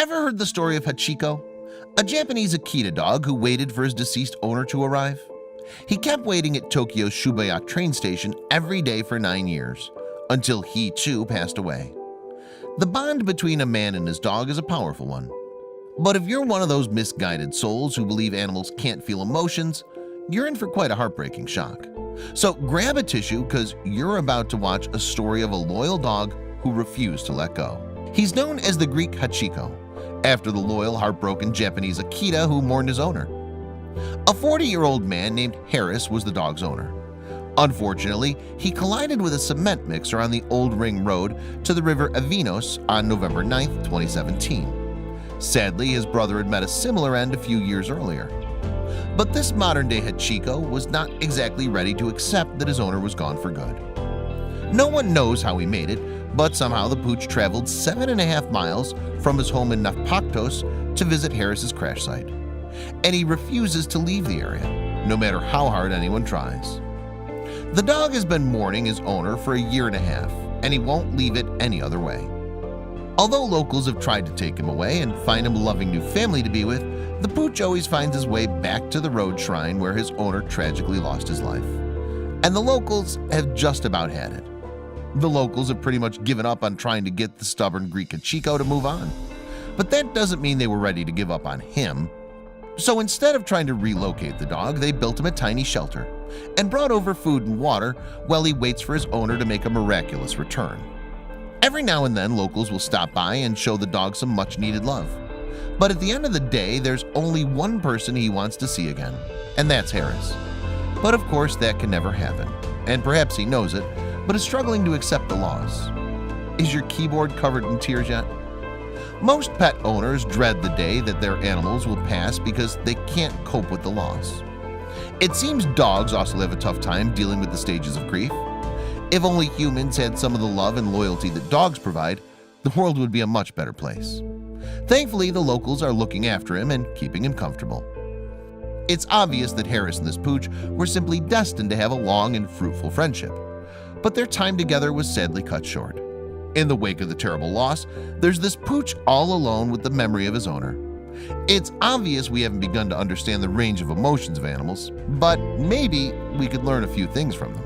Ever heard the story of Hachiko, a Japanese Akita dog who waited for his deceased owner to arrive? He kept waiting at Tokyo's Shibuya train station every day for 9 years, until he too passed away. The bond between a man and his dog is a powerful one. But if you're one of those misguided souls who believe animals can't feel emotions, you're in for quite a heartbreaking shock. So grab a tissue because you're about to watch a story of a loyal dog who refused to let go. He's known as the Greek Hachiko, after the loyal, heartbroken Japanese Akita who mourned his owner. A 40-year-old man named Harris was the dog's owner. Unfortunately, he collided with a cement mixer on the Old Ring Road to the river Avinos on November 9, 2017. Sadly, his brother had met a similar end a few years earlier. But this modern-day Hachiko was not exactly ready to accept that his owner was gone for good. No one knows how he made it, but somehow the pooch traveled 7.5 miles from his home in Nafpaktos to visit Harris's crash site. And he refuses to leave the area, no matter how hard anyone tries. The dog has been mourning his owner for 1.5 years, and he won't leave it any other way. Although locals have tried to take him away and find him a loving new family to be with, the pooch always finds his way back to the road shrine where his owner tragically lost his life. And the locals have just about had it. The locals have pretty much given up on trying to get the stubborn Greek Hachiko to move on. But that doesn't mean they were ready to give up on him. So instead of trying to relocate the dog, they built him a tiny shelter and brought over food and water while he waits for his owner to make a miraculous return. Every now and then, locals will stop by and show the dog some much-needed love. But at the end of the day, there's only one person he wants to see again, and that's Harris. But of course, that can never happen, and perhaps he knows it, but is struggling to accept the loss. Is your keyboard covered in tears yet? Most pet owners dread the day that their animals will pass because they can't cope with the loss. It seems dogs also have a tough time dealing with the stages of grief. If only humans had some of the love and loyalty that dogs provide, the world would be a much better place. Thankfully, the locals are looking after him and keeping him comfortable. It's obvious that Harris and this pooch were simply destined to have a long and fruitful friendship, but their time together was sadly cut short. In the wake of the terrible loss, there's this pooch all alone with the memory of his owner. It's obvious we haven't begun to understand the range of emotions of animals, but maybe we could learn a few things from them.